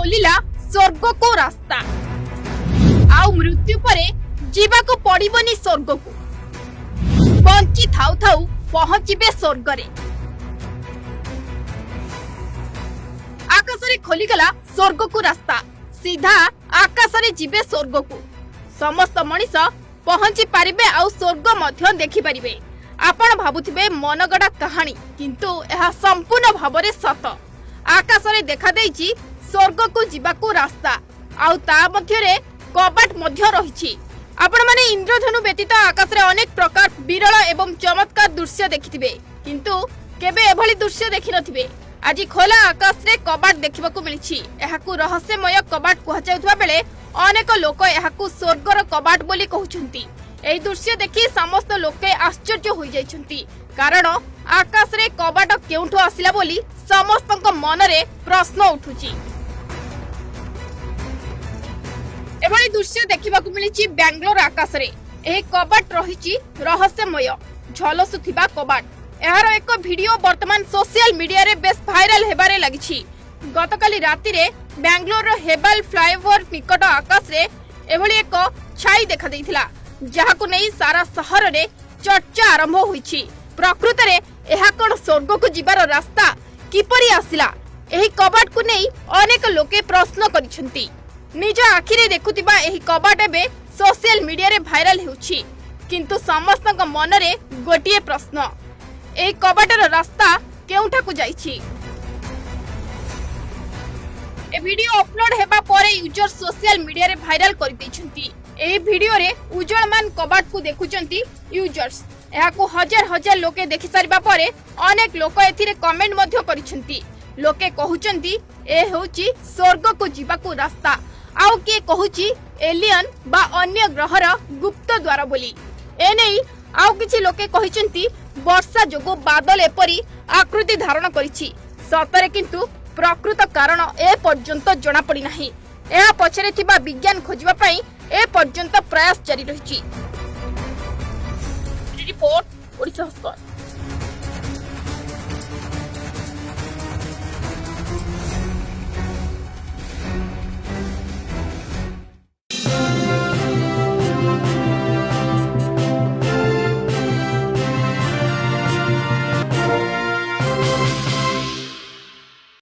खोलिला स्वर्ग को रास्ता आउ मृत्यु परे जीवा को पड़िबनी स्वर्ग को बंची थाउ थाउ पहुंचीबे स्वर्ग रे। आकाश रे खोलिगला स्वर्ग को रास्ता सीधा आकाश रे जीवे स्वर्ग को समस्त मनीष पहुंची पारिबे आउ स्वर्ग मध्य देखि पारिबे। आपण भाबुथिबे मनगड़ा कहानी किंतु यह संपूर्ण भावरे सत। आकाश रे देखा देइछि स्वर्ग को जीवा को रास्ता आउ ता मध्य रे कबाट मध्य रहिछि। आपण माने इंद्रधनु व्यतीत आकाश रे अनेक प्रकार विरल एवं चमत्कार दृश्य देखिथिबे किंतु केबे एभली दृश्य देखि नथिबे। आज खोला आकाश रे कबाट देखिबाकू मिलिछि। एहाकू रहस्यमय कबाट कुहा जाउथबा बेले अनेक लोक एहाकू स्वर्गर कबाट बोली कहउछंती। एई दृश्य देखि समस्त लोके आश्चर्य होई जाइछंती कारण आकाश रे कबाट केउठो आसिला बोली समस्तक मन रे प्रश्न उठुछि। एभली दृश्य देखिबाकू मिलिछि बेंगलोर आकाश रे। एही कबाट रहिछि रहस्यमय झलसुथिबा कबाट। एहार एक वीडियो वर्तमान सोशल मीडिया रे बेस भाइराल हेबारे लागिछि। गतकाली राति रे बेंगलोर रो हेबल फ्लाईओवर निकट आकाश रे एभली एक छाई देखा देइथिला जहाकू नै सारा शहर रे चर्चा आरंभ होइछि। प्रकृत रे एहा कोन स्वर्ग को जीवार रास्ता किपरि आसिला एही कबाट को नै अनेक लोके प्रश्न करिसंती। निज आखि रे देखुतिबा एही कबाट एबे सोशल मीडिया रे भाइराल हेउछि किंतु समस्तक मन रे गोटिए प्रश्न एही कबाटर रास्ता केउठा को जाइछि। ए वीडियो अपलोड हेबा परे यूजर सोशल मीडिया रे भाइराल करि दैछंती। एही वीडियो रे उज्जवलमान कबाट को देखुचंती यूजर्स। एहाकू हजार हजार लोके देखि सारिबा परे अनेक लोक एथिरे कमेंट मध्य करिसंती। लोके कहउचंती ए होउची स्वर्ग को जीवा को रास्ता आउ के कहउची एलियन बा अन्य ग्रहर गुप्त द्वार बोली। ए नै आउ किछि लोके कहिसंती वर्षा जोगो बादल एपरी आकृति धारण करिछि। सतरे किंतु प्रकृत कारण ए पर्यंत जणा पड़ी नाही। एहा पछरे थिबा विज्ञान खोजिबा पई ए पर्यंत प्रयास जारी रहिछि। रिपोर्ट ओडिशा हस्कर।